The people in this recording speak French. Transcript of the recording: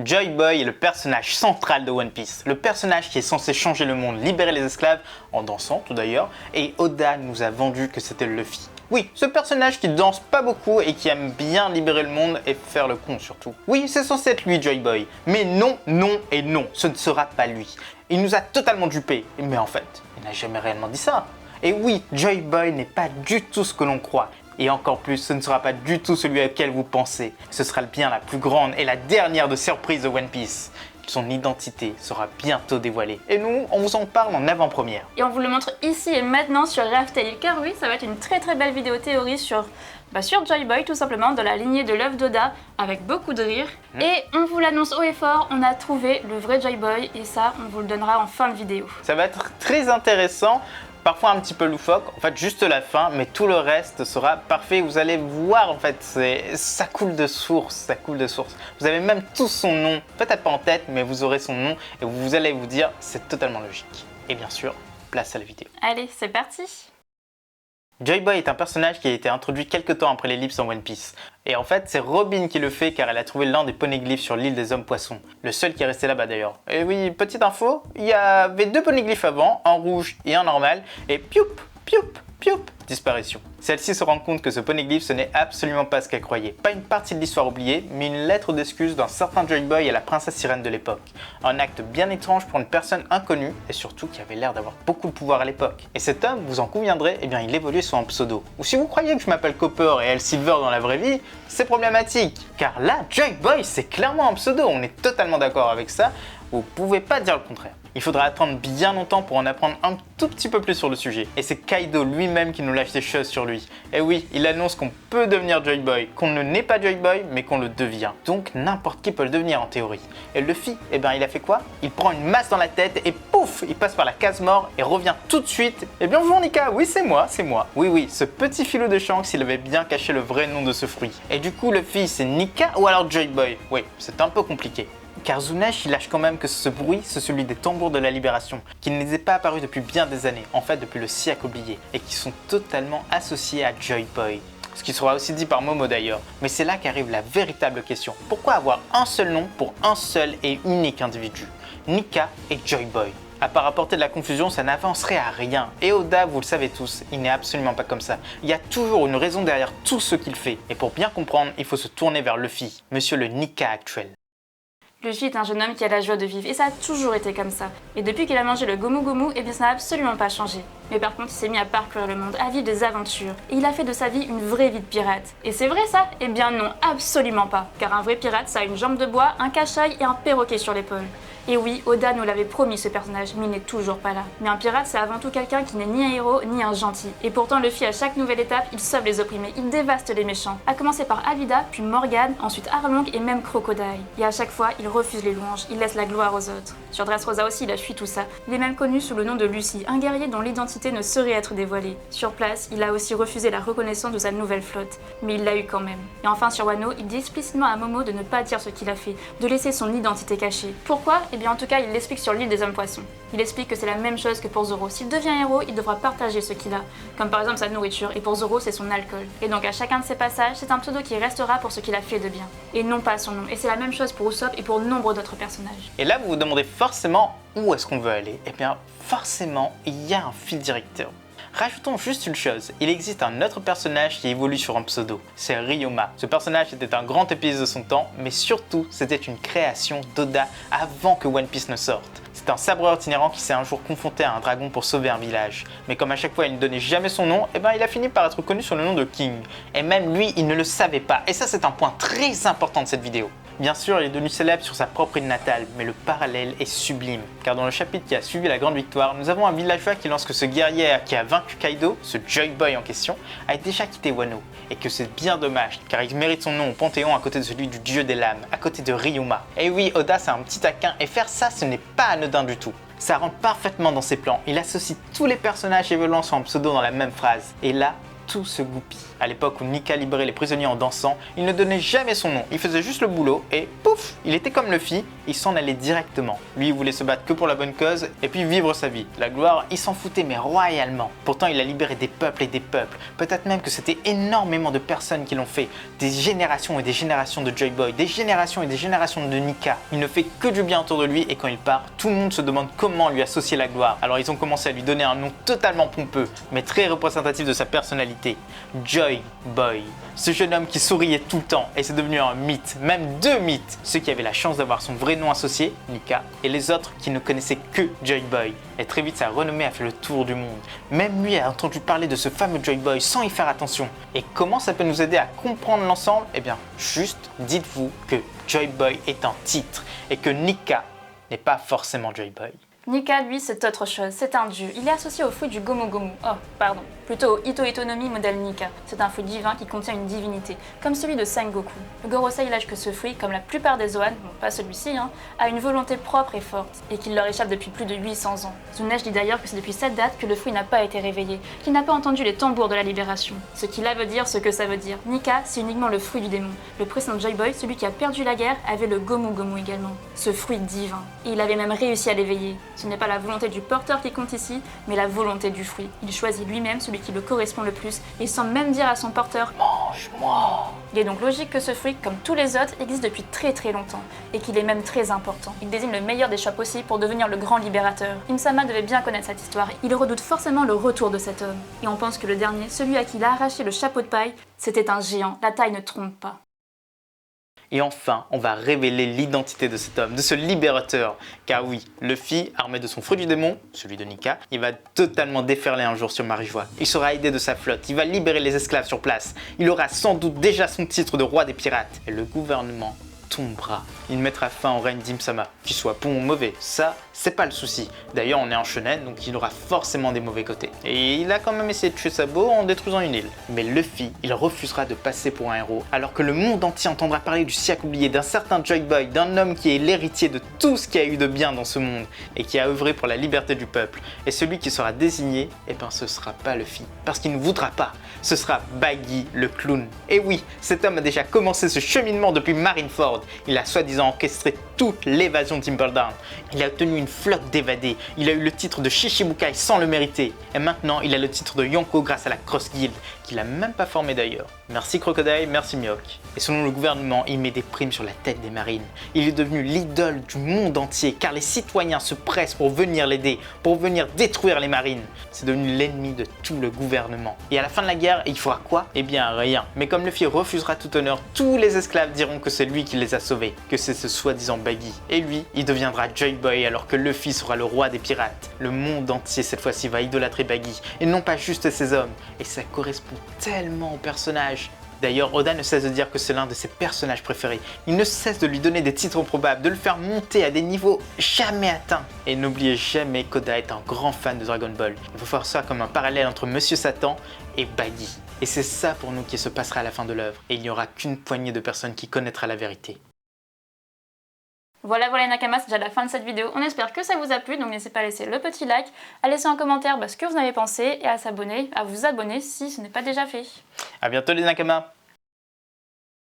Joy Boy est le personnage central de One Piece, le personnage qui est censé changer le monde, libérer les esclaves, en dansant tout d'ailleurs, et Oda nous a vendu que c'était Luffy. Oui, ce personnage qui danse pas beaucoup et qui aime bien libérer le monde et faire le con surtout. Oui, c'est censé être lui Joy Boy, mais non, non et non, ce ne sera pas lui. Il nous a totalement dupés, mais en fait, il n'a jamais réellement dit ça. Et oui, Joy Boy n'est pas du tout ce que l'on croit. Et encore plus, ce ne sera pas du tout celui auquel vous pensez. Ce sera bien la plus grande et la dernière de surprises de One Piece. Son identité sera bientôt dévoilée. Et nous, on vous en parle en avant-première. Et on vous le montre ici et maintenant sur Raftail, car oui, ça va être une très belle vidéo théorie sur Joy Boy, tout simplement, de la lignée de l'œuvre d'Oda, avec beaucoup de rire. Et on vous l'annonce haut et fort, on a trouvé le vrai Joy Boy, et ça, on vous le donnera en fin de vidéo. Ça va être très intéressant. Parfois un petit peu loufoque, en fait juste la fin, mais tout le reste sera parfait. Vous allez voir, en fait, ça coule de source, ça coule de source. Vous avez même tout son nom, peut-être pas en tête, mais vous aurez son nom et vous allez vous dire c'est totalement logique. Et bien sûr, place à la vidéo. Allez, c'est parti! Joy Boy est un personnage qui a été introduit quelques temps après l'ellipse en One Piece. Et en fait, c'est Robin qui le fait car elle a trouvé l'un des poneglyphes sur l'île des hommes poissons. Le seul qui est resté là-bas d'ailleurs. Et oui, petite info, il y avait 2 poneglyphes avant, un rouge et un normal, et pioup, pioup, pioup, disparition. Celle-ci se rend compte que ce poneglyphe ce n'est absolument pas ce qu'elle croyait. Pas une partie de l'histoire oubliée, mais une lettre d'excuse d'un certain Joy Boy à la princesse sirène de l'époque. Un acte bien étrange pour une personne inconnue, et surtout qui avait l'air d'avoir beaucoup de pouvoir à l'époque. Et cet homme, vous en conviendrez, eh bien il évoluait sous un pseudo. Ou si vous croyez que je m'appelle Copper et elle Silver dans la vraie vie, c'est problématique. Car là, Joy Boy c'est clairement un pseudo, on est totalement d'accord avec ça, vous pouvez pas dire le contraire. Il faudra attendre bien longtemps pour en apprendre un tout petit peu plus sur le sujet. Et c'est Kaido lui-même qui nous lâche des choses sur lui. Et oui, il annonce qu'on peut devenir Joy Boy, qu'on ne n'est pas Joy Boy, mais qu'on le devient. Donc n'importe qui peut le devenir en théorie. Et Luffy, eh ben il a fait quoi? Il prend une masse dans la tête et pouf, il passe par la case mort et revient tout de suite. Et bien bonjour Nika, oui c'est moi, c'est moi. Oui, ce petit filou de Shanks, il avait bien caché le vrai nom de ce fruit. Et du coup Luffy c'est Nika ou alors Joy Boy? Oui, c'est un peu compliqué. Car Zunesh, il lâche quand même que ce bruit, c'est celui des tambours de la libération, qui ne les est pas apparus depuis bien des années, en fait depuis le siècle oublié, et qui sont totalement associés à Joy Boy. Ce qui sera aussi dit par Momo d'ailleurs. Mais c'est là qu'arrive la véritable question. Pourquoi avoir un seul nom pour un seul et unique individu? Nika et Joy Boy. À part apporter de la confusion, ça n'avancerait à rien. Et Oda, vous le savez tous, il n'est absolument pas comme ça. Il y a toujours une raison derrière tout ce qu'il fait. Et pour bien comprendre, il faut se tourner vers Luffy, monsieur le Nika actuel. Luffy est un jeune homme qui a la joie de vivre, et ça a toujours été comme ça. Et depuis qu'il a mangé le Gomu Gomu, eh bien ça n'a absolument pas changé. Mais par contre, il s'est mis à parcourir le monde, à vivre des aventures. Et il a fait de sa vie une vraie vie de pirate. Et c'est vrai ça? Eh bien non, absolument pas. Car un vrai pirate, ça a une jambe de bois, un cache-œil et un perroquet sur l'épaule. Et oui, Oda nous l'avait promis ce personnage, mais il n'est toujours pas là. Mais un pirate, c'est avant tout quelqu'un qui n'est ni un héros, ni un gentil. Et pourtant, Luffy, à chaque nouvelle étape, il sauve les opprimés, il dévaste les méchants. À commencer par Alvida, puis Morgan, ensuite Arlong et même Crocodile. Et à chaque fois, il refuse les louanges, il laisse la gloire aux autres. Sur Dressrosa aussi, il a fui tout ça. Il est même connu sous le nom de Lucy, un guerrier dont l'identité ne saurait être dévoilée. Sur place, il a aussi refusé la reconnaissance de sa nouvelle flotte, mais il l'a eu quand même. Et enfin, sur Wano, il dit explicitement à Momo de ne pas dire ce qu'il a fait, de laisser son identité cachée. Pourquoi? Eh bien en tout cas, il l'explique sur l'île des hommes poissons. Il explique que c'est la même chose que pour Zoro. S'il devient héros, il devra partager ce qu'il a, comme par exemple sa nourriture, et pour Zoro, c'est son alcool. Et donc à chacun de ses passages, c'est un pseudo qui restera pour ce qu'il a fait de bien, et non pas son nom. Et c'est la même chose pour Usopp et pour nombre d'autres personnages. Et là, vous vous demandez forcément où est-ce qu'on veut aller? Eh bien, forcément, il y a un fil directeur. Rajoutons juste une chose, il existe un autre personnage qui évolue sur un pseudo, c'est Ryoma. Ce personnage était un grand épéiste de son temps, mais surtout, c'était une création d'Oda avant que One Piece ne sorte. C'est un sabreur itinérant qui s'est un jour confronté à un dragon pour sauver un village. Mais comme à chaque fois il ne donnait jamais son nom, eh ben il a fini par être connu sous le nom de King. Et même lui, il ne le savait pas. Et ça, c'est un point très important de cette vidéo. Bien sûr, il est devenu célèbre sur sa propre île natale, mais le parallèle est sublime. Car dans le chapitre qui a suivi la grande victoire, nous avons un villageois qui lance que ce guerrier qui a vaincu Kaido, ce Joy Boy en question, a déjà quitté Wano. Et que c'est bien dommage, car il mérite son nom au Panthéon à côté de celui du dieu des lames, à côté de Ryoma. Et oui, Oda c'est un petit taquin, et faire ça, ce n'est pas anodin du tout. Ça rentre parfaitement dans ses plans, il associe tous les personnages évoluant sur un pseudo dans la même phrase. Et là, tout se goupille. À l'époque où Nika libérait les prisonniers en dansant, il ne donnait jamais son nom, il faisait juste le boulot et pouf, il était comme Luffy, il s'en allait directement. Lui, il voulait se battre que pour la bonne cause et puis vivre sa vie. La gloire, il s'en foutait mais royalement. Pourtant, il a libéré des peuples et des peuples. Peut-être même que c'était énormément de personnes qui l'ont fait. Des générations et des générations de Joy Boy, des générations et des générations de Nika. Il ne fait que du bien autour de lui et quand il part, tout le monde se demande comment lui associer la gloire. Alors ils ont commencé à lui donner un nom totalement pompeux, mais très représentatif de sa personnalité. Joy Boy. Ce jeune homme qui souriait tout le temps et c'est devenu un mythe, même deux mythes. Ceux qui avaient la chance d'avoir son vrai nom associé, Nika, et les autres qui ne connaissaient que Joy Boy. Et très vite sa renommée a fait le tour du monde. Même lui a entendu parler de ce fameux Joy Boy sans y faire attention. Et comment ça peut nous aider à comprendre l'ensemble? Eh bien, juste dites-vous que Joy Boy est un titre et que Nika n'est pas forcément Joy Boy. Nika, lui, c'est autre chose, c'est un dieu. Il est associé au fruit du Gomu Gomu. Oh, pardon, plutôt au Ito Itonomi modèle Nika. C'est un fruit divin qui contient une divinité, comme celui de Sengoku. Le Gorosei lâche que ce fruit, comme la plupart des Zoan, bon pas celui-ci, a une volonté propre et forte, et qu'il leur échappe depuis plus de 800 ans. Tsunesh dit d'ailleurs que c'est depuis cette date que le fruit n'a pas été réveillé, qu'il n'a pas entendu les tambours de la libération. Ce qui là veut dire ce que ça veut dire. Nika, c'est uniquement le fruit du démon. Le précédent Joy Boy, celui qui a perdu la guerre, avait le Gomu Gomu également. Ce fruit divin. Et il avait même réussi à l'éveiller. Ce n'est pas la volonté du porteur qui compte ici, mais la volonté du fruit. Il choisit lui-même celui qui le correspond le plus et sans même dire à son porteur « Mange-moi ». Il est donc logique que ce fruit, comme tous les autres, existe depuis très très longtemps et qu'il est même très important. Il désigne le meilleur des choix possibles pour devenir le grand libérateur. Im-sama devait bien connaître cette histoire. Il redoute forcément le retour de cet homme. Et on pense que le dernier, celui à qui il a arraché le chapeau de paille, c'était un géant. La taille ne trompe pas. Et enfin, on va révéler l'identité de cet homme, de ce libérateur. Car oui, Luffy, armé de son fruit du démon, celui de Nika, il va totalement déferler un jour sur Marijois. Il sera aidé de sa flotte, il va libérer les esclaves sur place. Il aura sans doute déjà son titre de roi des pirates. Et le gouvernement tombera. Il mettra fin au règne d'Im-sama. Qu'il soit bon ou mauvais, ça, c'est pas le souci. D'ailleurs, on est en shonen, donc il aura forcément des mauvais côtés. Et il a quand même essayé de tuer Sabo en détruisant une île. Mais Luffy, il refusera de passer pour un héros, alors que le monde entier entendra parler du siècle oublié, d'un certain Joy Boy, d'un homme qui est l'héritier de tout ce qu'il y a eu de bien dans ce monde, et qui a œuvré pour la liberté du peuple. Et celui qui sera désigné, eh ben ce sera pas Luffy, parce qu'il ne voudra pas. Ce sera Baggy, le clown. Et oui, cet homme a déjà commencé ce cheminement depuis Marineford. Il a soi-disant orchestré toute l'évasion d'Impel Down. Il a obtenu une flotte d'évadés. Il a eu le titre de Shichibukai sans le mériter. Et maintenant, il a le titre de Yonko grâce à la Cross Guild, qu'il a même pas formé d'ailleurs. Merci Crocodile, merci Mihawk. Et selon le gouvernement, il met des primes sur la tête des marines. Il est devenu l'idole du monde entier, car les citoyens se pressent pour venir l'aider, pour venir détruire les marines. C'est devenu l'ennemi de tout le gouvernement. Et à la fin de la guerre, il fera quoi? Eh bien rien. Mais comme Luffy refusera tout honneur, tous les esclaves diront que c'est lui qui les a sauvés, que c'est ce soi-disant Baggy. Et lui, il deviendra Joy Boy alors que Luffy sera le roi des pirates. Le monde entier cette fois-ci va idolâtrer Baggy, et non pas juste ses hommes. Et ça correspond tellement au personnage. D'ailleurs, Oda ne cesse de dire que c'est l'un de ses personnages préférés. Il ne cesse de lui donner des titres improbables, de le faire monter à des niveaux jamais atteints. Et n'oubliez jamais qu'Oda est un grand fan de Dragon Ball. Il faut voir ça comme un parallèle entre Monsieur Satan et Baggy. Et c'est ça pour nous qui se passera à la fin de l'œuvre. Et il n'y aura qu'une poignée de personnes qui connaîtra la vérité. Voilà les Nakamas, c'est déjà la fin de cette vidéo. On espère que ça vous a plu, donc n'hésitez pas à laisser le petit like, à laisser en commentaire ce que vous en avez pensé et à vous abonner si ce n'est pas déjà fait. A bientôt les Nakamas.